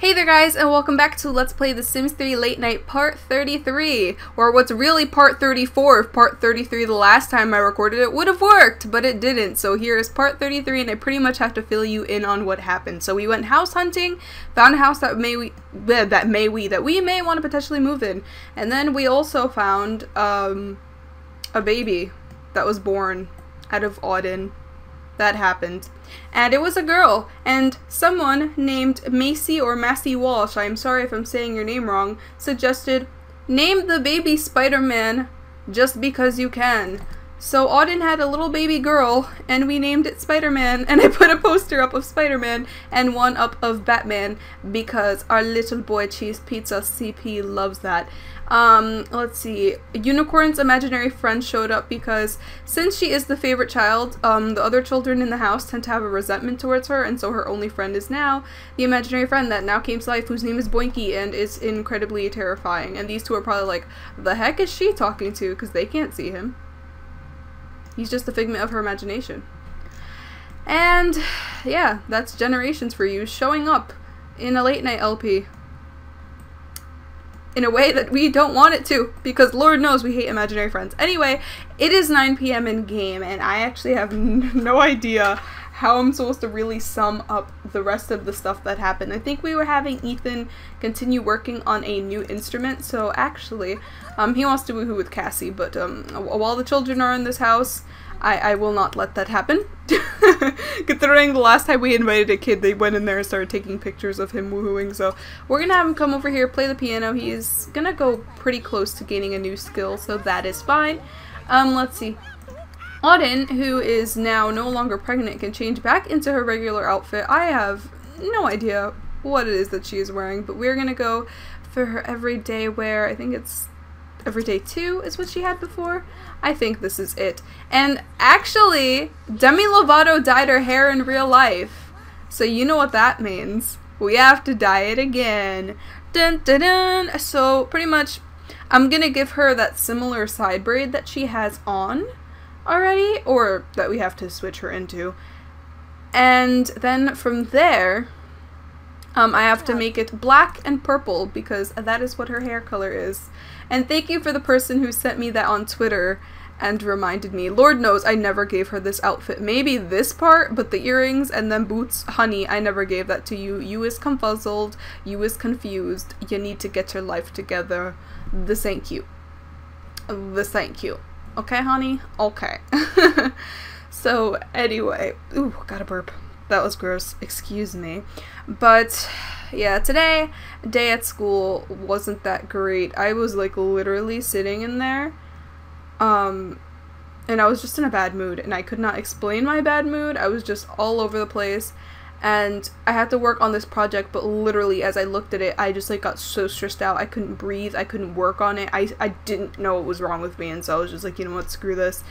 Hey there guys, and welcome back to Let's Play The Sims 3 Late Night Part 33, or what's really Part 34. If Part 33 the last time I recorded it would have worked, but it didn't. So here is Part 33, and I pretty much have to fill you in on what happened. So we went house hunting, found a house that we may want to potentially move in, and then we also found a baby that was born out of Auden. That happened. And it was a girl, and someone named Macy or Massey Walsh, I'm sorry if I'm saying your name wrong, suggested, name the baby Spider-Man just because you can. So Auden had a little baby girl, and we named it Spider-Man, and I put a poster up of Spider-Man and one up of Batman because our little boy Cheese Pizza CP loves that. Let's see. Unicorn's imaginary friend showed up because since she is the favorite child, the other children in the house tend to have a resentment towards her, and so her only friend is now the imaginary friend that now came to life, whose name is Boinky and is incredibly terrifying. And these two are probably like, the heck is she talking to? Because they can't see him. He's just a figment of her imagination. And yeah, that's Generations for you, showing up in a late night LP. In a way that we don't want it to, because Lord knows we hate imaginary friends. Anyway, it is 9 p.m. in game, and I actually have no idea how I'm supposed to really sum up the rest of the stuff that happened. I think we were having Ethan continue working on a new instrument, so actually, he wants to woohoo with Cassie, but while the children are in this house, I will not let that happen. Considering the last time we invited a kid, they went in there and started taking pictures of him woohooing, so we're gonna have him come over here, play the piano. He is gonna go pretty close to gaining a new skill, so that is fine. Let's see. Auden, who is now no longer pregnant, can change back into her regular outfit. I have no idea what it is that she is wearing, but we're gonna go for her everyday wear. I think it's Everyday 2 is what she had before. I think this is it. And actually, Demi Lovato dyed her hair in real life. So you know what that means. We have to dye it again. Dun dun dun! So pretty much, I'm gonna give her that similar side braid that she has on already, or that we have to switch her into. And then from there, I have to make it black and purple because that is what her hair color is. And thank you for the person who sent me that on Twitter and reminded me. Lord knows I never gave her this outfit. Maybe this part, but the earrings and then boots, honey, I never gave that to you. You is confuzzled. You is confused. You need to get your life together. This ain't cute. This ain't cute. Okay, honey? Okay. So, anyway. Ooh, got a burp. That was gross. Excuse me. But yeah, today, day at school wasn't that great. I was like literally sitting in there, and I was just in a bad mood, and I could not explain my bad mood. I was just all over the place, and I had to work on this project, but literally as I looked at it, I just like got so stressed out. I couldn't breathe. I couldn't work on it. I didn't know what was wrong with me, and so I was just like, you know what, screw this.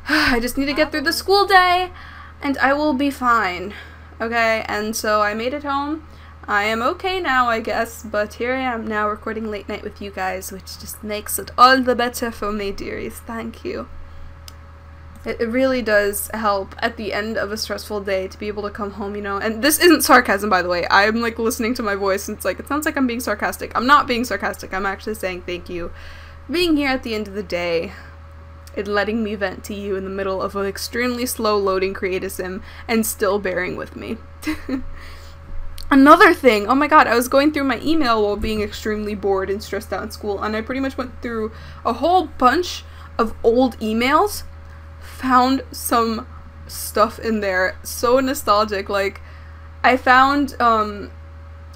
I just need to get through the school day, and I will be fine. Okay, and so I made it home. I am okay now, I guess, but here I am now recording late night with you guys, which just makes it all the better for me, dearies. Thank you. It really does help at the end of a stressful day to be able to come home, you know, and this isn't sarcasm, by the way. I'm like listening to my voice and it's like, it sounds like I'm being sarcastic. I'm not being sarcastic. I'm actually saying thank you for being here at the end of the day and letting me vent to you in the middle of an extremely slow loading Create Sim and still bearing with me. Another thing, oh my god, I was going through my email while being extremely bored and stressed out in school, and I pretty much went through a whole bunch of old emails, found some stuff in there, so nostalgic. Like, I found, a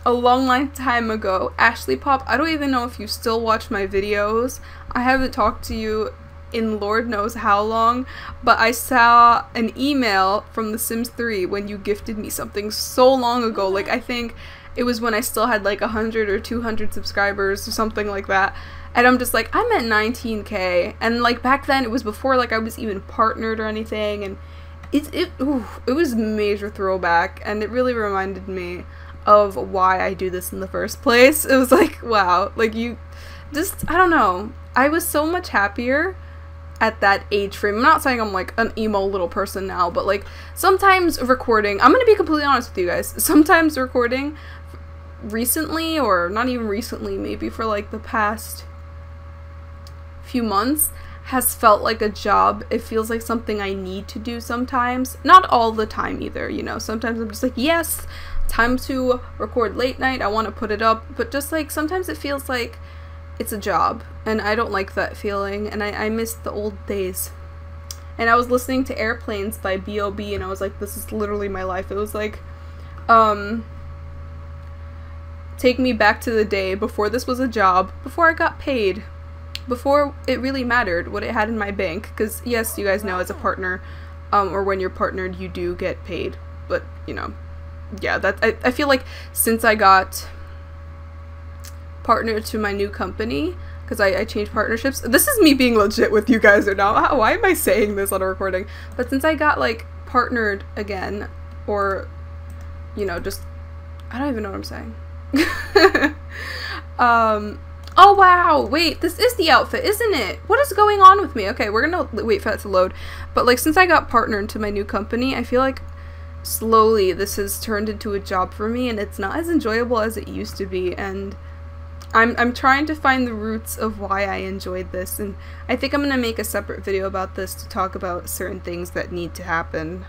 long time ago, Ashley Pop, I don't even know if you still watch my videos. I haven't talked to you in Lord knows how long, but I saw an email from The Sims 3 when you gifted me something so long ago. Like, I think it was when I still had like 100 or 200 subscribers or something like that, and I'm just like, I'm at 19k, and like back then it was before like I was even partnered or anything, and it was major throwback, and it really reminded me of why I do this in the first place. It was like, wow, like you just, I don't know, I was so much happier at that age frame. I'm not saying I'm like an emo little person now, but like sometimes recording, I'm gonna be completely honest with you guys, sometimes recording recently, or not even recently, maybe for like the past few months, has felt like a job. It feels like something I need to do sometimes. Not all the time either, you know. Sometimes I'm just like, yes, time to record late night, I want to put it up. But just like sometimes it feels like it's a job, and I don't like that feeling, and I miss the old days. And I was listening to Airplanes by B.O.B. and I was like, this is literally my life. It was like, take me back to the day before this was a job, before I got paid, before it really mattered what it had in my bank. Because yes, you guys know, as a partner, or when you're partnered, you do get paid. But, you know, yeah, I feel like since I got partnered to my new company, because I changed partnerships. This is me being legit with you guys or not. Why am I saying this on a recording? But since I got like partnered again, or, you know, just, I don't even know what I'm saying. Oh wow, wait, this is the outfit, isn't it? What is going on with me? Okay, we're gonna wait for that to load. But like, since I got partnered to my new company, I feel like slowly this has turned into a job for me, and it's not as enjoyable as it used to be. And I'm trying to find the roots of why I enjoyed this, and I think I'm gonna make a separate video about this to talk about certain things that need to happen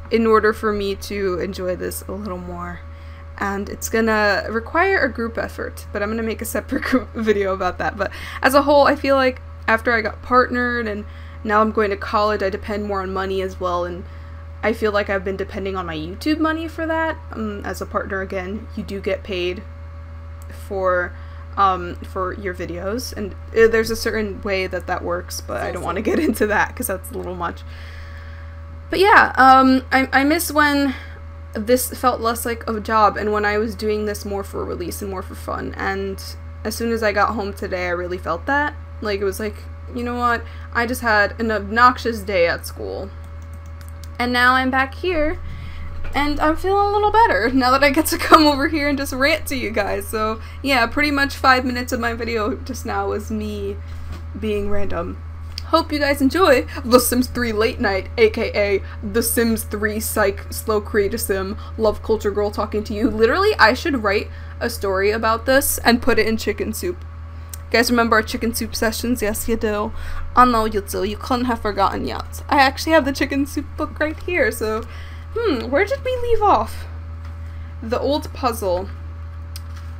in order for me to enjoy this a little more. And it's gonna require a group effort, but I'm gonna make a separate group video about that. But as a whole, I feel like after I got partnered and now I'm going to college, I depend more on money as well, and I feel like I've been depending on my YouTube money for that. As a partner, again, you do get paid for your videos, and there's a certain way that works, but I don't want to get into that because that's a little much. But yeah, I miss when this felt less like a job, and when I was doing this more for release and more for fun. And as soon as I got home today, I really felt that. Like, it was like, you know what, I just had an obnoxious day at school, and now I'm back here and I'm feeling a little better now that I get to come over here and just rant to you guys. So yeah, pretty much 5 minutes of my video just now was me being random. Hope you guys enjoy The Sims 3 Late Night, aka The Sims 3 Psych Slow Create a Sim Love Culture Girl talking to you. Literally, I should write a story about this and put it in Chicken Soup. You guys remember our Chicken Soup sessions? Yes, you do. I know you do. You couldn't have forgotten yet. I actually have the Chicken Soup book right here, so where did we leave off? The old puzzle.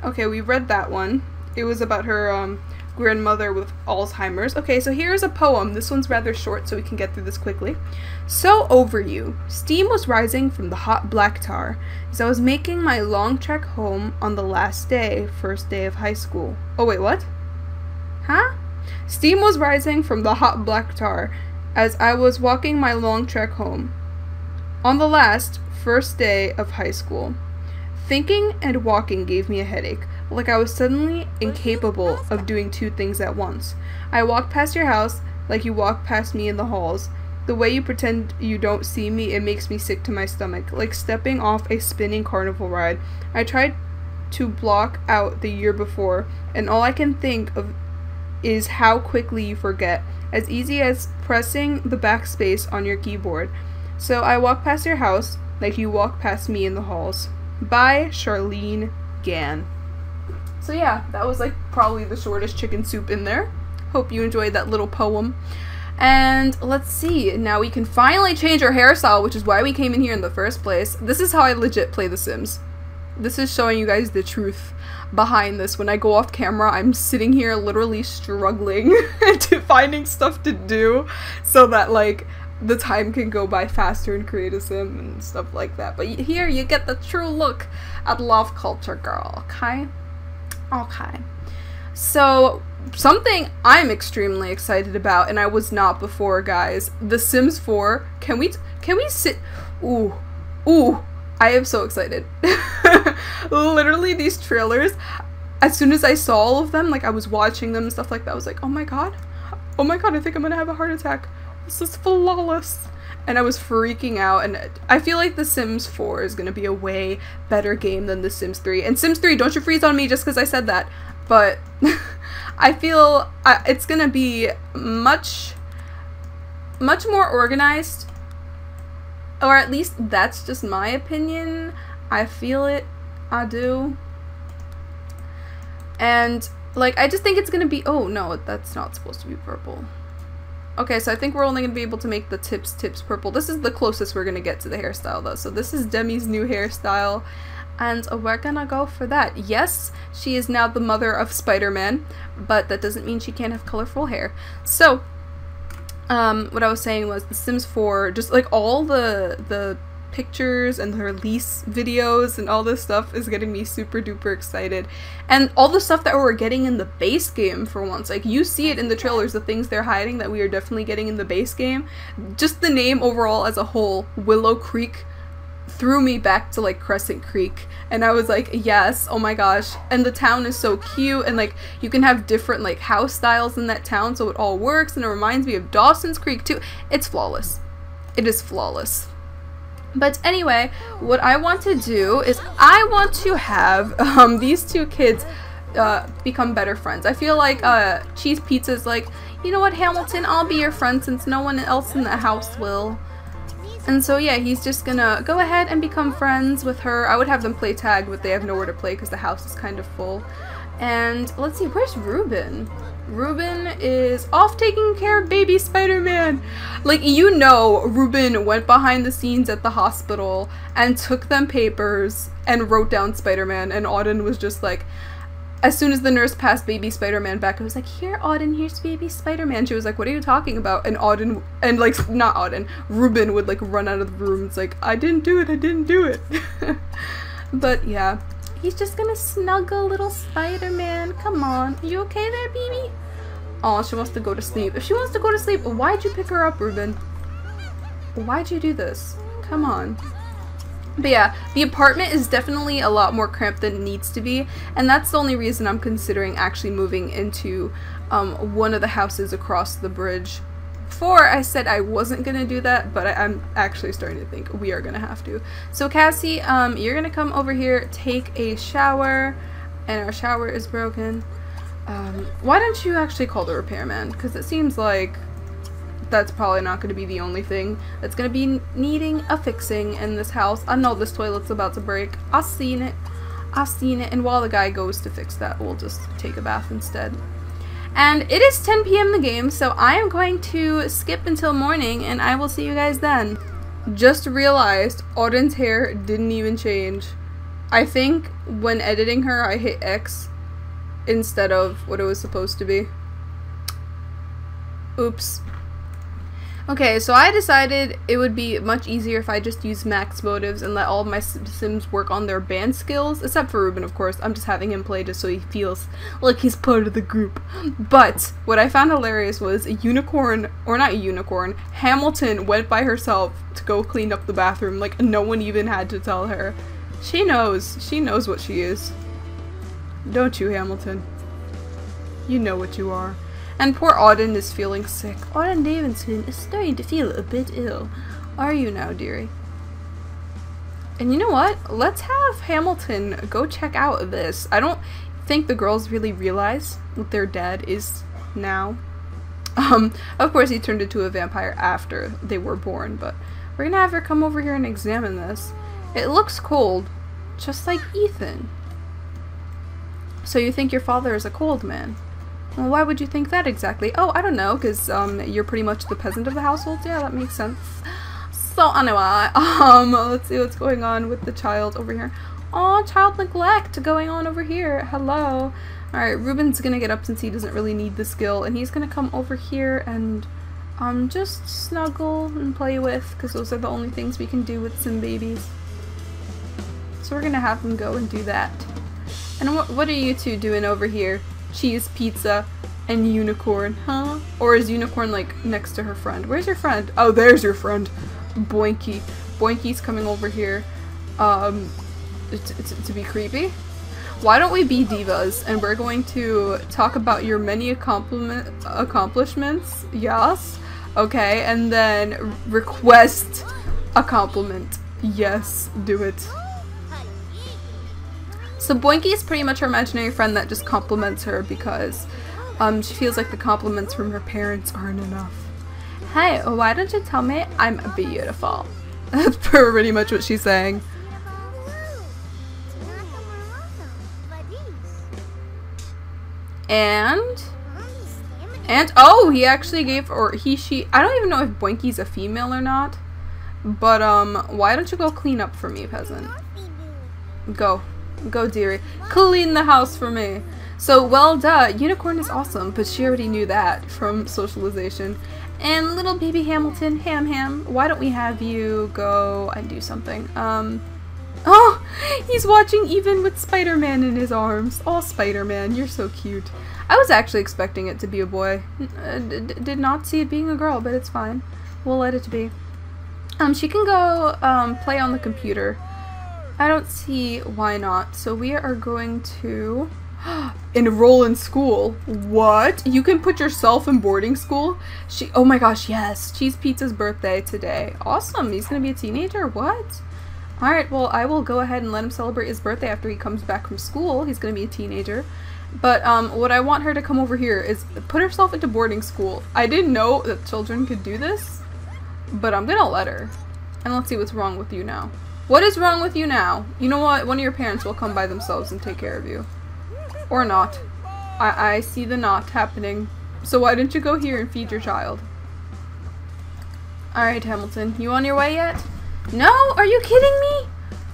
Okay, we read that one. It was about her grandmother with Alzheimer's. Okay, so here's a poem. This one's rather short, so we can get through this quickly. So over you. Steam was rising from the hot black tar as I was making my long trek home on the last day, first day of high school. Oh wait, what? Huh? Steam was rising from the hot black tar as I was walking my long trek home on the last, first day of high school. Thinking and walking gave me a headache, like I was suddenly incapable of doing two things at once. I walked past your house like you walk past me in the halls. The way you pretend you don't see me, it makes me sick to my stomach, like stepping off a spinning carnival ride. I tried to block out the year before, and all I can think of is how quickly you forget, as easy as pressing the backspace on your keyboard. So I walk past your house like you walk past me in the halls. By Charlene Gann. So yeah, that was like probably the shortest Chicken Soup in there. Hope you enjoyed that little poem. And let's see, now we can finally change our hairstyle, which is why we came in here in the first place. This is how I legit play The Sims. This is showing you guys the truth behind this. When I go off camera, I'm sitting here literally struggling to finding stuff to do so that like the time can go by faster and create a sim and stuff like that. But here you get the true look at Love Culture Girl, okay? Okay. So, something I'm extremely excited about, and I was not before, guys. The Sims 4. Can we sit? Ooh. I am so excited. Literally, these trailers, as soon as I saw all of them, like I was watching them and stuff like that, I was like, oh my god, I think I'm gonna have a heart attack. This is flawless. And I was freaking out, and I feel like The Sims 4 is going to be a way better game than The Sims 3. And Sims 3, don't you freeze on me just because I said that. But I feel it's going to be much more organized. Or at least that's just my opinion. I feel it I do. And like, I just think it's gonna be, oh no, that's not supposed to be purple. Okay, so I think we're only gonna be able to make the tips purple. This is the closest we're gonna get to the hairstyle though. So this is Demi's new hairstyle, and we're gonna go for that. Yes, she is now the mother of Spider-Man, but that doesn't mean she can't have colorful hair. So what I was saying was The Sims 4, just like all the pictures and the release videos and all this stuff is getting me super duper excited. And all the stuff that we're getting in the base game for once, like you see it in the trailers, the things they're hiding that we are definitely getting in the base game. Just the name overall as a whole, Willow Creek, threw me back to like Crescent Creek, and I was like, yes, oh my gosh. And the town is so cute, and like you can have different like house styles in that town, so it all works, and it reminds me of Dawson's Creek too. It's flawless. It is flawless. But anyway, what I want to do is I want to have these two kids become better friends. I feel like Cheese Pizza's like, you know what, Hamilton, I'll be your friend since no one else in the house will. And so yeah, he's just gonna go ahead and become friends with her. I would have them play tag, but they have nowhere to play because the house is kind of full. And let's see, where's Ruben? Ruben is off taking care of baby Spider-Man. Like, you know, Ruben went behind the scenes at the hospital and took them papers and wrote down Spider-Man, and Auden was just like, as soon as the nurse passed baby Spider-Man back, I was like, here, Auden, here's baby Spider-Man. She was like, what are you talking about? And Auden, and like, not Auden, Ruben would like run out of the room. It's like, I didn't do it. But yeah. He's just gonna snuggle little Spider-Man. Come on. Are you okay there, baby? Oh, she wants to go to sleep. If she wants to go to sleep, why'd you pick her up, Ruben? Why'd you do this? Come on. But yeah, the apartment is definitely a lot more cramped than it needs to be, and that's the only reason I'm considering actually moving into one of the houses across the bridge. Before, I said I wasn't gonna do that, but I'm actually starting to think we are gonna have to. So Cassie, you're gonna come over here, take a shower, and our shower is broken. Why don't you actually call the repairman? Because it seems like that's probably not gonna be the only thing that's gonna be needing a fixing in this house. I know this toilet's about to break. I've seen it, and while the guy goes to fix that, we'll just take a bath instead. And it is 10 p.m. in the game, so I am going to skip until morning, and I will see you guys then. Just realized Auden's hair didn't even change. I think when editing her, I hit X instead of what it was supposed to be. Oops. Okay, so I decided it would be much easier if I just used max motives and let all of my Sims work on their band skills, except for Ruben, of course. I'm just having him play just so he feels like he's part of the group. But what I found hilarious was a unicorn, or not a unicorn, Hamilton went by herself to go clean up the bathroom. Like, no one even had to tell her. She knows what she is. Don't you, Hamilton? You know what you are. And poor Auden is feeling sick. Auden Davidson is starting to feel a bit ill. Are you now, dearie? And you know what? Let's have Hamilton go check out this. I don't think the girls really realize what their dad is now. Of course he turned into a vampire after they were born, but we're gonna have her come over here and examine this. It looks cold, just like Ethan. So you think your father is a cold man? Well, why would you think that exactly? Oh, I don't know, because you're pretty much the peasant of the household. Yeah, that makes sense. So anyway, let's see what's going on with the child over here. Oh, child neglect going on over here. Hello. Alright, Ruben's gonna get up since he doesn't really need the skill, and he's gonna come over here and just snuggle and play with, because those are the only things we can do with Sim babies. So we're gonna have him go and do that. And what are you two doing over here? Cheese Pizza and Unicorn, huh? Or is Unicorn like next to her friend? Where's your friend? Oh, there's your friend. Boinky. Boinky's coming over here to be creepy. Why don't we be divas and we're going to talk about your many accomplishments? Yes. Okay, and then request a compliment. Yes, do it. So Boinky is pretty much her imaginary friend that just compliments her because she feels like the compliments from her parents aren't enough. Hey, why don't you tell me I'm beautiful? That's pretty much what she's saying. And oh, he actually gave, or she, I don't even know if Boinky's a female or not. But, why don't you go clean up for me, peasant? Go, dearie. Clean the house for me. So, well, duh, Unicorn is awesome, but she already knew that from socialization. And little baby Hamilton, Ham, why don't we have you go and do something? Oh, he's watching even with Spider-Man in his arms. Oh, Spider-Man, you're so cute. I was actually expecting it to be a boy. Did not see it being a girl, but it's fine. We'll let it be. She can go, play on the computer. I don't see why not. So we are going to enroll in school. What? You can put yourself in boarding school? Oh my gosh, yes. Cheese Pizza's birthday today. Awesome. He's gonna be a teenager? What? Alright, well, I will go ahead and let him celebrate his birthday after he comes back from school. He's gonna be a teenager. But, what I want her to come over here is put herself into boarding school. I didn't know that children could do this, but I'm gonna let her. And let's see what's wrong with you now. What is wrong with you now? You know what? One of your parents will come by themselves and take care of you. Or not. I see the not happening. So why didn't you go here and feed your child? Alright, Hamilton. You on your way yet? No? Are you kidding me?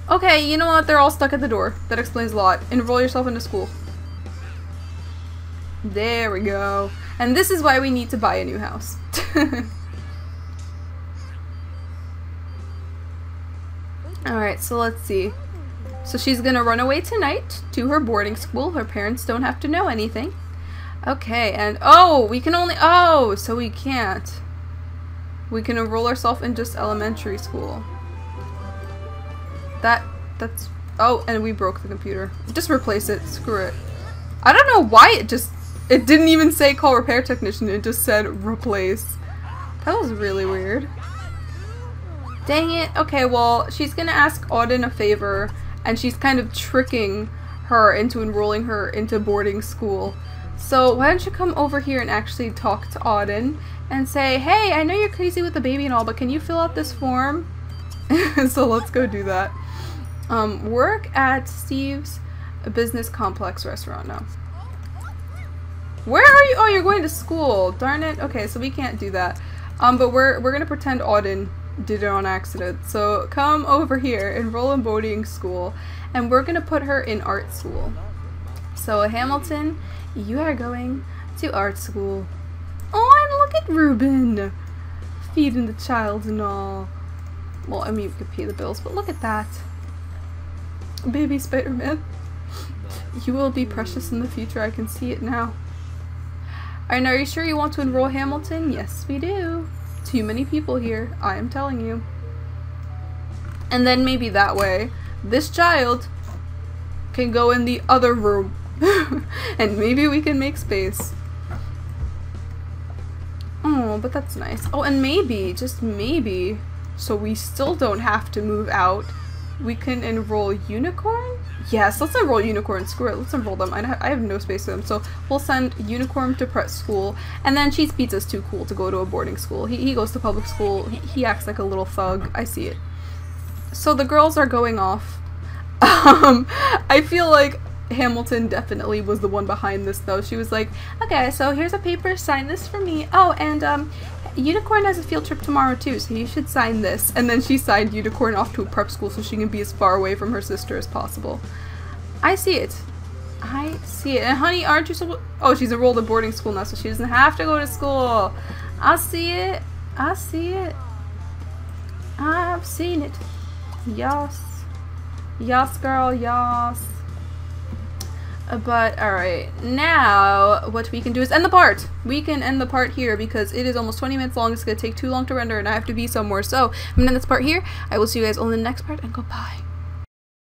Okay, you know what? They're all stuck at the door. That explains a lot. Enroll yourself into school. There we go. And this is why we need to buy a new house. Alright, so let's see. So she's gonna run away tonight to her boarding school. Her parents don't have to know anything. Okay, and oh, we can only, oh, so we can't. We can enroll ourselves in just elementary school. That's, oh, and we broke the computer. Just replace it, screw it. I don't know why it didn't even say call repair technician, it just said replace. That was really weird. Dang it. Okay, well, she's gonna ask Auden a favor, and she's kind of tricking her into enrolling her into boarding school. So why don't you come over here and actually talk to Auden and say, hey, I know you're crazy with the baby and all, but can you fill out this form? So let's go do that. Work at Steve's Business Complex restaurant. No. Where are you? Oh, you're going to school. Darn it. Okay, so we can't do that. But we're gonna pretend Auden did it on accident. So come over here, enroll in boarding school, and we're gonna put her in art school. So Hamilton, you are going to art school. Oh, and look at Ruben feeding the child and all. Well, I mean, you could pay the bills, but look at that. Baby Spider-Man. You will be precious in the future, I can see it now. And are you sure you want to enroll Hamilton? Yes, we do. Too many people here, I am telling you. And then maybe that way, this child can go in the other room. And maybe we can make space. Oh, but that's nice. Oh, and maybe, just maybe, so we still don't have to move out, we can enroll Unicorn? Yes, let's enroll Unicorn. Screw it, let's enroll them. I have no space for them, so we'll send Unicorn to prep school, and then Cheese Pizza's too cool to go to a boarding school. He goes to public school. He acts like a little thug. I see it. So the girls are going off. I feel like Hamilton definitely was the one behind this, though. She was like, okay, so here's a paper, sign this for me. Oh, and Unicorn has a field trip tomorrow too, so you should sign this. And then she signed Unicorn off to a prep school so she can be as far away from her sister as possible. I see it. I see it. And honey, aren't you so... Oh, she's enrolled in boarding school now, so she doesn't have to go to school. I see it. I see it. I've seen it. Yes. Yes, girl, yes. But, alright, now what we can do is end the part. We can end the part here because it is almost 20 minutes long. It's going to take too long to render and I have to be somewhere. So, I'm going to end this part here. I will see you guys on the next part and goodbye.